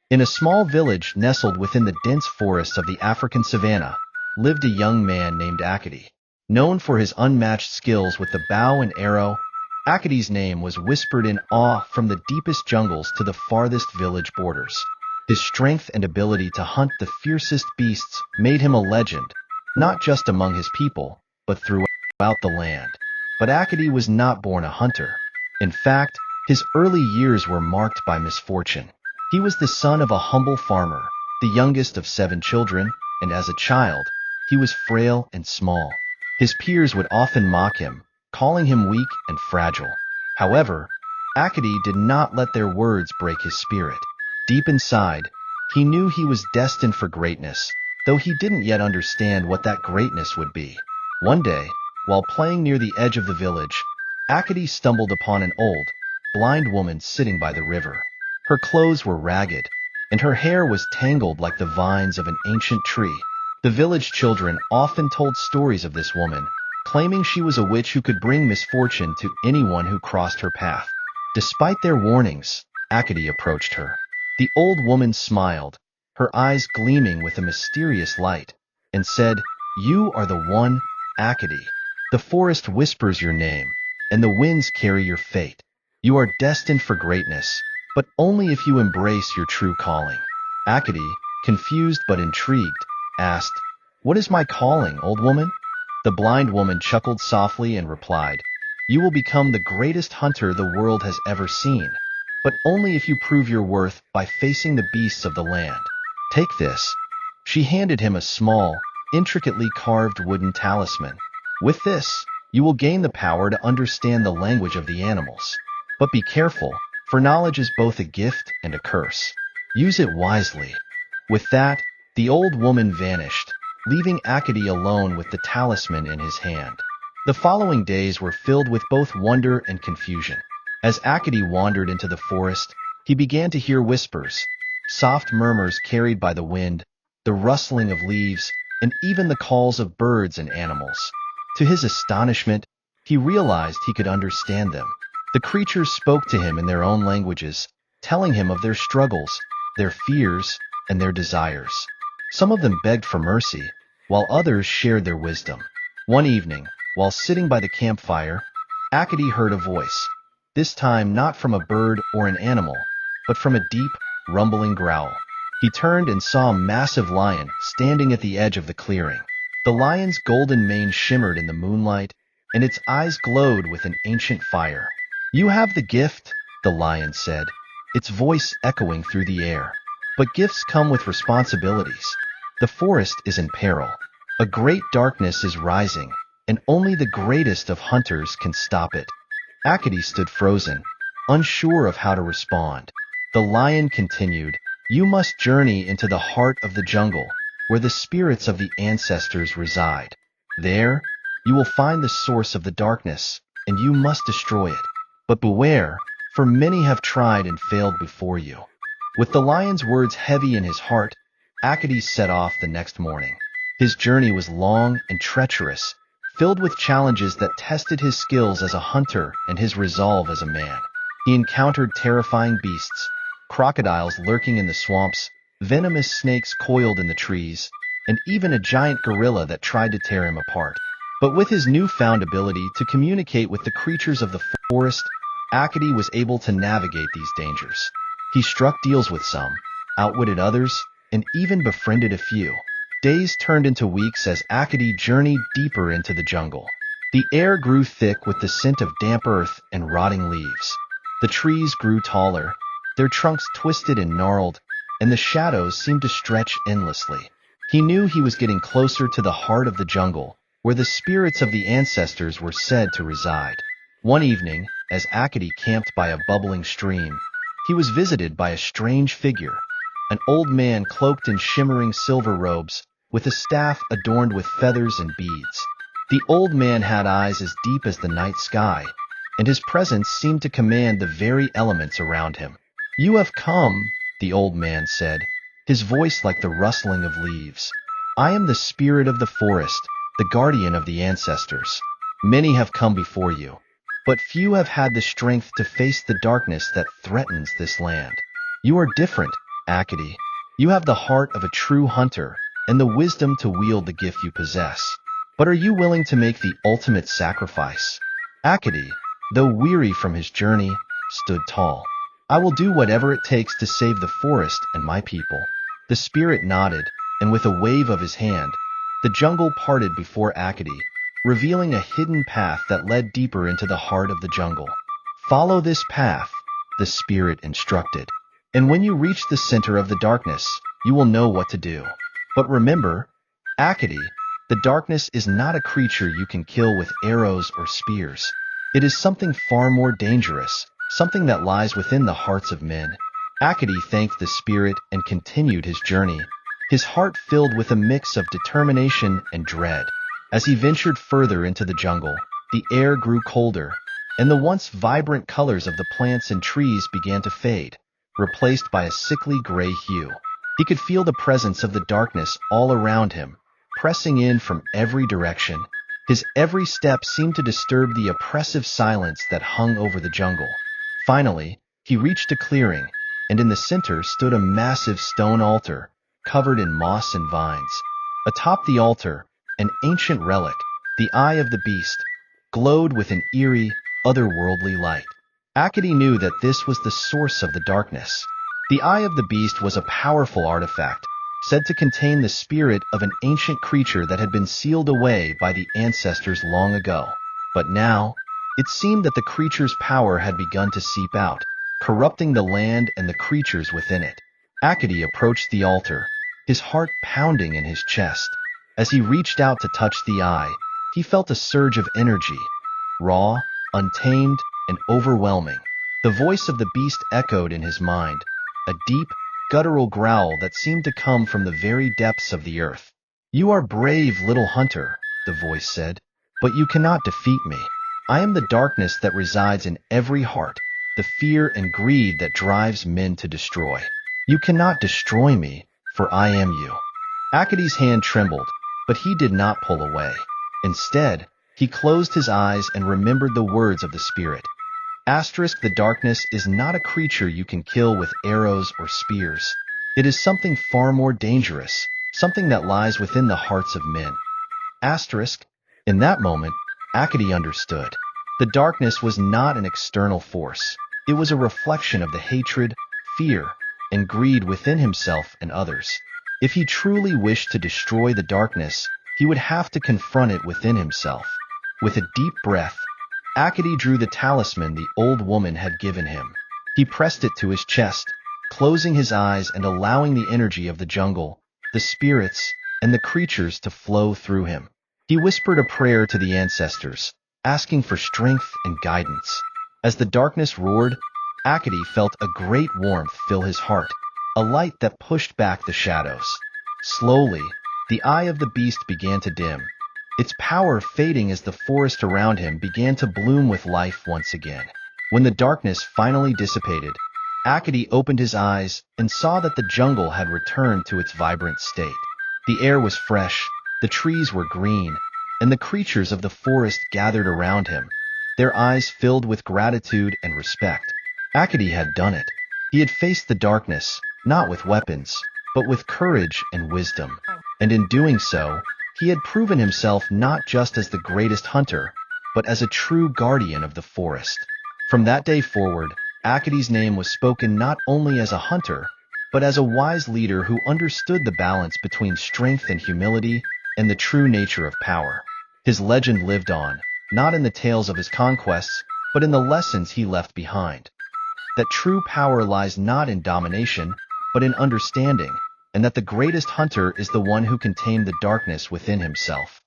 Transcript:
In a small village nestled within the dense forests of the African savanna, lived a young man named Aketi. Known for his unmatched skills with the bow and arrow, Aketi's name was whispered in awe from the deepest jungles to the farthest village borders. His strength and ability to hunt the fiercest beasts made him a legend, not just among his people, but throughout the land. But Aketi was not born a hunter. In fact, his early years were marked by misfortune. He was the son of a humble farmer, the youngest of 7 children, and as a child, he was frail and small. His peers would often mock him, calling him weak and fragile. However, Aketi did not let their words break his spirit. Deep inside, he knew he was destined for greatness, though he didn't yet understand what that greatness would be. One day, while playing near the edge of the village, Aketi stumbled upon an old, blind woman sitting by the river. Her clothes were ragged, and her hair was tangled like the vines of an ancient tree. The village children often told stories of this woman, claiming she was a witch who could bring misfortune to anyone who crossed her path. Despite their warnings, Aketi approached her. The old woman smiled, her eyes gleaming with a mysterious light, and said, "You are the one, Aketi. The forest whispers your name, and the winds carry your fate. You are destined for greatness, but only if you embrace your true calling." Aketi, confused but intrigued, asked, "What is my calling, old woman?" The blind woman chuckled softly and replied, "You will become the greatest hunter the world has ever seen, but only if you prove your worth by facing the beasts of the land. Take this." She handed him a small, intricately carved wooden talisman. "With this, you will gain the power to understand the language of the animals. But be careful, for knowledge is both a gift and a curse. Use it wisely." With that, the old woman vanished, leaving Aketi alone with the talisman in his hand. The following days were filled with both wonder and confusion. As Aketi wandered into the forest, he began to hear whispers, soft murmurs carried by the wind, the rustling of leaves, and even the calls of birds and animals. To his astonishment, he realized he could understand them. The creatures spoke to him in their own languages, telling him of their struggles, their fears, and their desires. Some of them begged for mercy, while others shared their wisdom. One evening, while sitting by the campfire, Aketi heard a voice, this time not from a bird or an animal, but from a deep, rumbling growl. He turned and saw a massive lion standing at the edge of the clearing. The lion's golden mane shimmered in the moonlight, and its eyes glowed with an ancient fire. "You have the gift," the lion said, its voice echoing through the air. "But gifts come with responsibilities. The forest is in peril. A great darkness is rising, and only the greatest of hunters can stop it." Aketi stood frozen, unsure of how to respond. The lion continued, "You must journey into the heart of the jungle, where the spirits of the ancestors reside. There, you will find the source of the darkness, and you must destroy it. But beware, for many have tried and failed before you." With the lion's words heavy in his heart, Aketi set off the next morning. His journey was long and treacherous, filled with challenges that tested his skills as a hunter and his resolve as a man. He encountered terrifying beasts, crocodiles lurking in the swamps, venomous snakes coiled in the trees, and even a giant gorilla that tried to tear him apart. But with his newfound ability to communicate with the creatures of the forest, Aketi was able to navigate these dangers. He struck deals with some, outwitted others, and even befriended a few. Days turned into weeks as Aketi journeyed deeper into the jungle. The air grew thick with the scent of damp earth and rotting leaves. The trees grew taller, their trunks twisted and gnarled, and the shadows seemed to stretch endlessly. He knew he was getting closer to the heart of the jungle, where the spirits of the ancestors were said to reside. One evening, as Aketi camped by a bubbling stream, he was visited by a strange figure, an old man cloaked in shimmering silver robes, with a staff adorned with feathers and beads. The old man had eyes as deep as the night sky, and his presence seemed to command the very elements around him. "You have come," the old man said, his voice like the rustling of leaves. "I am the spirit of the forest, the guardian of the ancestors. Many have come before you, but few have had the strength to face the darkness that threatens this land. You are different, Aketi. You have the heart of a true hunter and the wisdom to wield the gift you possess. But are you willing to make the ultimate sacrifice? Aketi, though weary from his journey, stood tall. I will do whatever it takes to save the forest and my people. The spirit nodded, and with a wave of his hand, the jungle parted before Aketi, revealing a hidden path that led deeper into the heart of the jungle. Follow this path, the spirit instructed. And when you reach the center of the darkness, you will know what to do. But remember, Aketi, the darkness is not a creature you can kill with arrows or spears. It is something far more dangerous, something that lies within the hearts of men. Aketi thanked the spirit and continued his journey, his heart filled with a mix of determination and dread. As he ventured further into the jungle, the air grew colder, and the once vibrant colors of the plants and trees began to fade, replaced by a sickly gray hue. He could feel the presence of the darkness all around him, pressing in from every direction. His every step seemed to disturb the oppressive silence that hung over the jungle. Finally, he reached a clearing, and in the center stood a massive stone altar, covered in moss and vines. Atop the altar, an ancient relic, the Eye of the Beast, glowed with an eerie, otherworldly light. Aketi knew that this was the source of the darkness. The Eye of the Beast was a powerful artifact, said to contain the spirit of an ancient creature that had been sealed away by the ancestors long ago. But now, it seemed that the creature's power had begun to seep out, corrupting the land and the creatures within it. Aketi approached the altar, his heart pounding in his chest. As he reached out to touch the eye, he felt a surge of energy, raw, untamed, and overwhelming. The voice of the beast echoed in his mind, a deep, guttural growl that seemed to come from the very depths of the earth. "You are brave, little hunter," the voice said, "but you cannot defeat me. I am the darkness that resides in every heart, the fear and greed that drives men to destroy. You cannot destroy me, for I am you." Aketi's hand trembled, but he did not pull away. Instead, he closed his eyes and remembered the words of the spirit. The darkness is not a creature you can kill with arrows or spears. It is something far more dangerous, something that lies within the hearts of men. In that moment, Aketi understood. The darkness was not an external force. It was a reflection of the hatred, fear, and greed within himself and others. If he truly wished to destroy the darkness, he would have to confront it within himself. With a deep breath, Aketi drew the talisman the old woman had given him. He pressed it to his chest, closing his eyes and allowing the energy of the jungle, the spirits, and the creatures to flow through him. He whispered a prayer to the ancestors, asking for strength and guidance. As the darkness roared, Aketi felt a great warmth fill his heart, a light that pushed back the shadows. Slowly, the eye of the beast began to dim, its power fading as the forest around him began to bloom with life once again. When the darkness finally dissipated, Aketi opened his eyes and saw that the jungle had returned to its vibrant state. The air was fresh, the trees were green, and the creatures of the forest gathered around him, their eyes filled with gratitude and respect. Aketi had done it. He had faced the darkness, not with weapons, but with courage and wisdom. And in doing so, he had proven himself not just as the greatest hunter, but as a true guardian of the forest. From that day forward, Aketi's name was spoken not only as a hunter, but as a wise leader who understood the balance between strength and humility and the true nature of power. His legend lived on, not in the tales of his conquests, but in the lessons he left behind. That true power lies not in domination, but in understanding, and that the greatest hunter is the one who can tame the darkness within himself.